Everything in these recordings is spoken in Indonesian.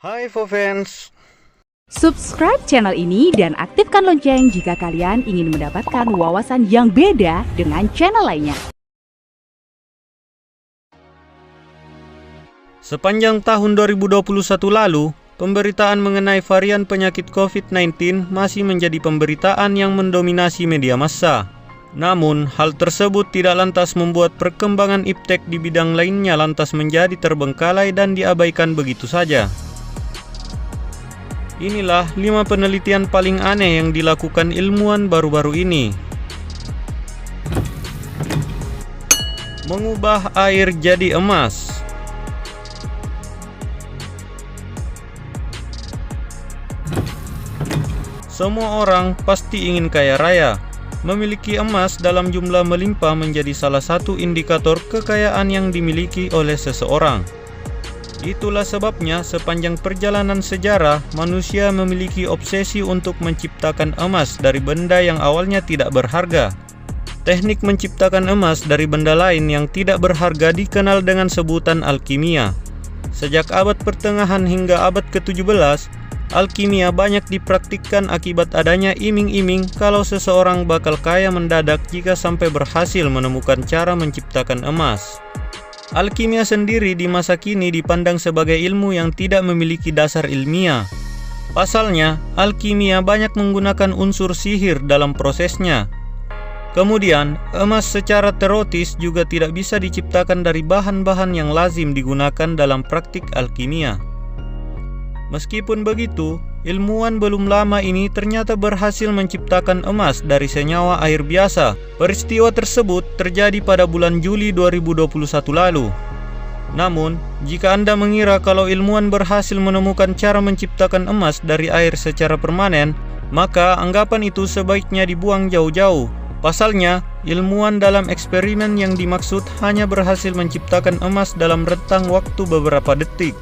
Hai Fofans, Subscribe channel ini dan aktifkan lonceng jika kalian ingin mendapatkan wawasan yang beda dengan channel lainnya. sepanjang tahun 2021 lalu, pemberitaan mengenai varian penyakit COVID-19 masih menjadi pemberitaan yang mendominasi media massa. Namun, hal tersebut tidak lantas membuat perkembangan iptek di bidang lainnya lantas menjadi terbengkalai dan diabaikan begitu saja. Inilah 5 penelitian paling aneh yang dilakukan ilmuwan baru-baru ini. Mengubah air jadi emas. Semua orang pasti ingin kaya raya. Memiliki emas dalam jumlah melimpah menjadi salah satu indikator kekayaan yang dimiliki oleh seseorang. Itulah sebabnya sepanjang perjalanan sejarah, manusia memiliki obsesi untuk menciptakan emas dari benda yang awalnya tidak berharga. Teknik menciptakan emas dari benda lain yang tidak berharga dikenal dengan sebutan alkimia. Sejak abad pertengahan hingga abad ke-17, alkimia banyak dipraktikkan akibat adanya iming-iming kalau seseorang bakal kaya mendadak jika sampai berhasil menemukan cara menciptakan emas. Alkimia sendiri di masa kini dipandang sebagai ilmu yang tidak memiliki dasar ilmiah. Pasalnya, alkimia banyak menggunakan unsur sihir dalam prosesnya. Kemudian, emas secara teoretis juga tidak bisa diciptakan dari bahan-bahan yang lazim digunakan dalam praktik alkimia. Meskipun begitu, ilmuwan belum lama ini ternyata berhasil menciptakan emas dari senyawa air biasa. Peristiwa tersebut terjadi pada bulan Juli 2021 lalu. Namun, jika Anda mengira kalau ilmuwan berhasil menemukan cara menciptakan emas dari air secara permanen, maka anggapan itu sebaiknya dibuang jauh-jauh. Pasalnya, ilmuwan dalam eksperimen yang dimaksud hanya berhasil menciptakan emas dalam rentang waktu beberapa detik.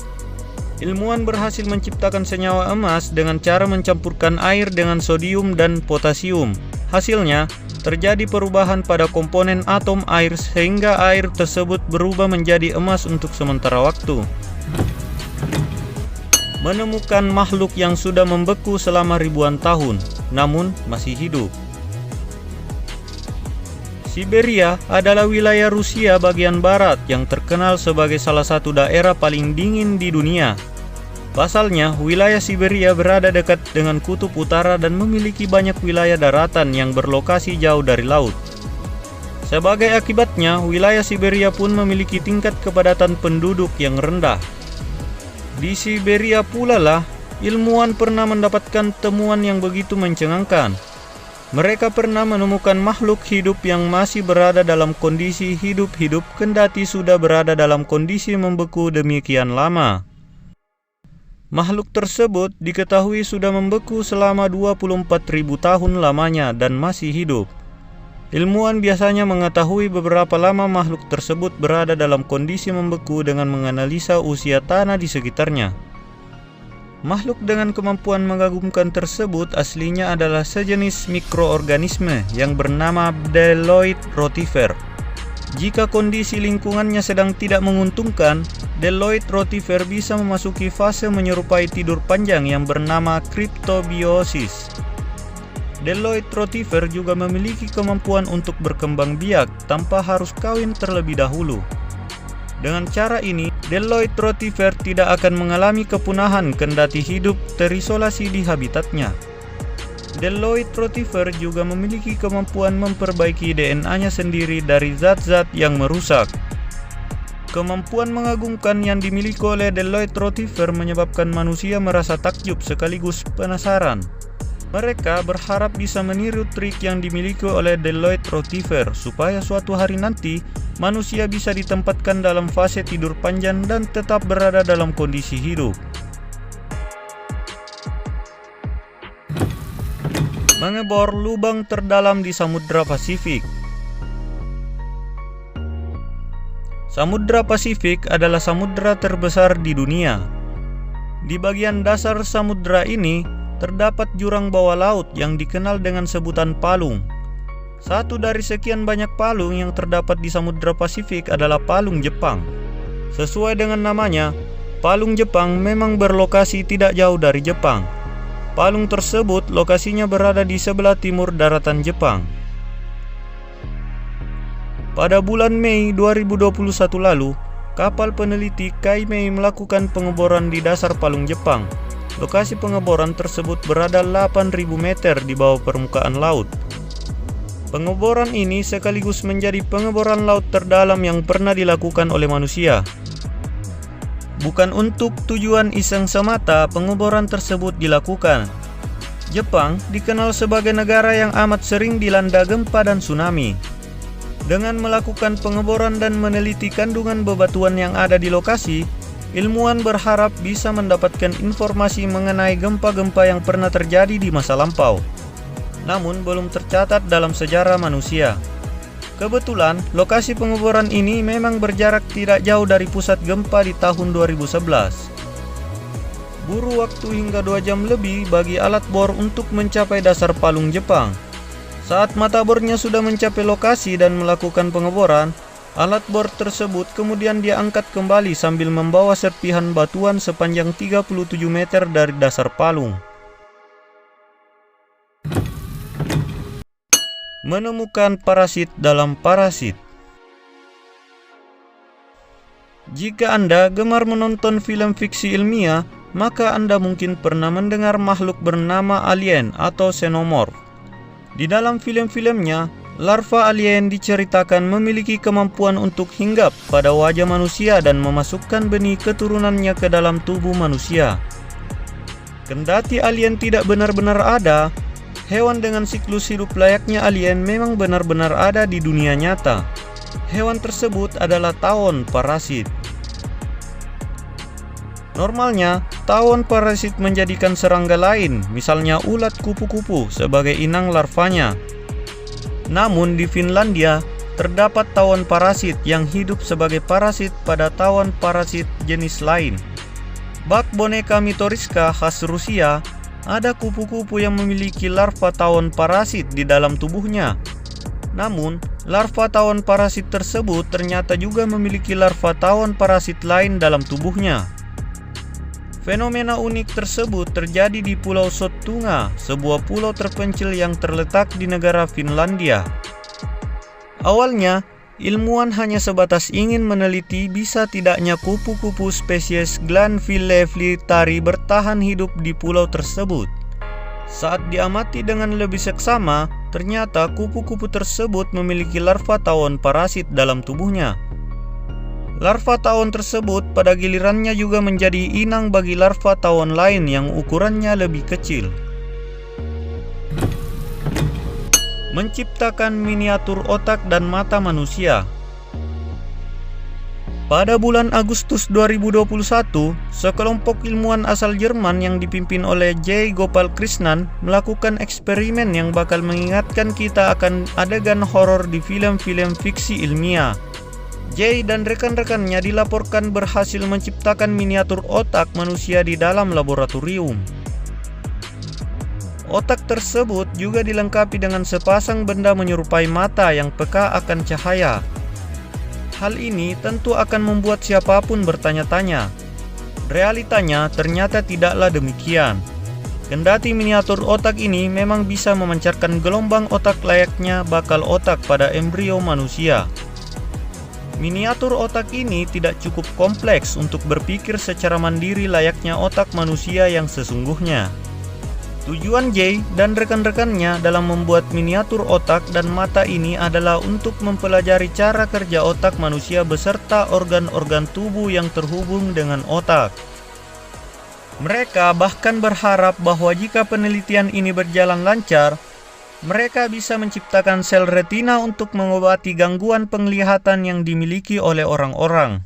Ilmuwan berhasil menciptakan senyawa emas dengan cara mencampurkan air dengan sodium dan potasium. Hasilnya, terjadi perubahan pada komponen atom air sehingga air tersebut berubah menjadi emas untuk sementara waktu. Menemukan makhluk yang sudah membeku selama ribuan tahun, namun masih hidup. Siberia adalah wilayah Rusia bagian barat yang terkenal sebagai salah satu daerah paling dingin di dunia. Pasalnya, wilayah Siberia berada dekat dengan kutub utara dan memiliki banyak wilayah daratan yang berlokasi jauh dari laut. Sebagai akibatnya, wilayah Siberia pun memiliki tingkat kepadatan penduduk yang rendah. Di Siberia pula lah, ilmuwan pernah mendapatkan temuan yang begitu mencengangkan. Mereka pernah menemukan makhluk hidup yang masih berada dalam kondisi hidup-hidup kendati sudah berada dalam kondisi membeku demikian lama. Makhluk tersebut diketahui sudah membeku selama 24.000 tahun lamanya dan masih hidup. Ilmuwan biasanya mengetahui beberapa lama makhluk tersebut berada dalam kondisi membeku dengan menganalisa usia tanah di sekitarnya. Makhluk dengan kemampuan mengagumkan tersebut aslinya adalah sejenis mikroorganisme yang bernama Bdelloid rotifer. Jika kondisi lingkungannya sedang tidak menguntungkan, Bdelloid rotifer bisa memasuki fase menyerupai tidur panjang yang bernama kriptobiosis. Bdelloid rotifer juga memiliki kemampuan untuk berkembang biak tanpa harus kawin terlebih dahulu. Dengan cara ini, Bdelloid rotifer tidak akan mengalami kepunahan kendati hidup terisolasi di habitatnya. Bdelloid rotifer juga memiliki kemampuan memperbaiki DNA-nya sendiri dari zat-zat yang merusak. Kemampuan mengagumkan yang dimiliki oleh Bdelloid rotifer menyebabkan manusia merasa takjub sekaligus penasaran. Mereka berharap bisa meniru trik yang dimiliki oleh Bdelloid rotifer supaya suatu hari nanti manusia bisa ditempatkan dalam fase tidur panjang dan tetap berada dalam kondisi hidup. Mengebor lubang terdalam di Samudra Pasifik. Samudra Pasifik adalah samudra terbesar di dunia. Di bagian dasar samudra ini terdapat jurang bawah laut yang dikenal dengan sebutan palung. Satu dari sekian banyak palung yang terdapat di Samudra Pasifik adalah palung Jepang. Sesuai dengan namanya, Palung Jepang memang berlokasi tidak jauh dari Jepang. Palung tersebut lokasinya berada di sebelah timur daratan Jepang. Pada bulan Mei 2021 lalu, kapal peneliti Kaimei melakukan pengeboran di dasar Palung Jepang. Lokasi pengeboran tersebut berada 8.000 meter di bawah permukaan laut. Pengeboran ini sekaligus menjadi pengeboran laut terdalam yang pernah dilakukan oleh manusia. Bukan untuk tujuan iseng semata pengeboran tersebut dilakukan. Jepang dikenal sebagai negara yang amat sering dilanda gempa dan tsunami. Dengan melakukan pengeboran dan meneliti kandungan bebatuan yang ada di lokasi, ilmuwan berharap bisa mendapatkan informasi mengenai gempa-gempa yang pernah terjadi di masa lampau, namun belum tercatat dalam sejarah manusia. Kebetulan, lokasi pengeboran ini memang berjarak tidak jauh dari pusat gempa di tahun 2011. Butuh waktu hingga 2 jam lebih bagi alat bor untuk mencapai dasar Palung Jepang. Saat mata bornya sudah mencapai lokasi dan melakukan pengeboran, alat bor tersebut kemudian diangkat kembali sambil membawa serpihan batuan sepanjang 37 meter dari dasar palung. Menemukan parasit dalam parasit. Jika Anda gemar menonton film fiksi ilmiah, maka Anda mungkin pernah mendengar makhluk bernama alien atau xenomorph. Di dalam film-filmnya, larva alien diceritakan memiliki kemampuan untuk hinggap pada wajah manusia dan memasukkan benih keturunannya ke dalam tubuh manusia. Kendati alien tidak benar-benar ada, hewan dengan siklus hidup layaknya alien memang benar-benar ada di dunia nyata. Hewan tersebut adalah tawon parasit. Normalnya, tawon parasit menjadikan serangga lain, misalnya ulat kupu-kupu, sebagai inang larvanya. Namun di Finlandia, terdapat tawon parasit yang hidup sebagai parasit pada tawon parasit jenis lain. Bak boneka Mitoriska khas Rusia, ada kupu-kupu yang memiliki larva tawon parasit di dalam tubuhnya. Namun, larva tawon parasit tersebut ternyata juga memiliki larva tawon parasit lain dalam tubuhnya. Fenomena unik tersebut terjadi di Pulau Sottunga, sebuah pulau terpencil yang terletak di negara Finlandia. Awalnya, ilmuwan hanya sebatas ingin meneliti bisa tidaknya kupu-kupu spesies Glanville flittari bertahan hidup di pulau tersebut. Saat diamati dengan lebih seksama, ternyata kupu-kupu tersebut memiliki larva tawon parasit dalam tubuhnya. Larva tawon tersebut pada gilirannya juga menjadi inang bagi larva tawon lain yang ukurannya lebih kecil. Menciptakan miniatur otak dan mata manusia. Pada bulan Agustus 2021, sekelompok ilmuwan asal Jerman yang dipimpin oleh J. Gopalkrishnan melakukan eksperimen yang bakal mengingatkan kita akan adegan horor di film-film fiksi ilmiah. J dan rekan-rekannya dilaporkan berhasil menciptakan miniatur otak manusia di dalam laboratorium. Otak tersebut juga dilengkapi dengan sepasang benda menyerupai mata yang peka akan cahaya. Hal ini tentu akan membuat siapapun bertanya-tanya. Realitanya ternyata tidaklah demikian. Kendati miniatur otak ini memang bisa memancarkan gelombang otak layaknya bakal otak pada embrio manusia. Miniatur otak ini tidak cukup kompleks untuk berpikir secara mandiri layaknya otak manusia yang sesungguhnya. Tujuan J dan rekan-rekannya dalam membuat miniatur otak dan mata ini adalah untuk mempelajari cara kerja otak manusia beserta organ-organ tubuh yang terhubung dengan otak. Mereka bahkan berharap bahwa jika penelitian ini berjalan lancar, mereka bisa menciptakan sel retina untuk mengobati gangguan penglihatan yang dimiliki oleh orang-orang.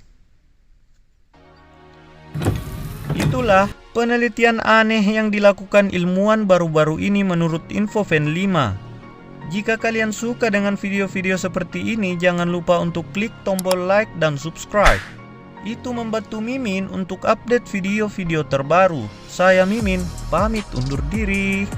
Itulah penelitian aneh yang dilakukan ilmuwan baru-baru ini menurut Infofan 5. Jika kalian suka dengan video-video seperti ini, jangan lupa untuk klik tombol like dan subscribe. Itu membantu Mimin untuk update video-video terbaru. Saya Mimin, pamit undur diri.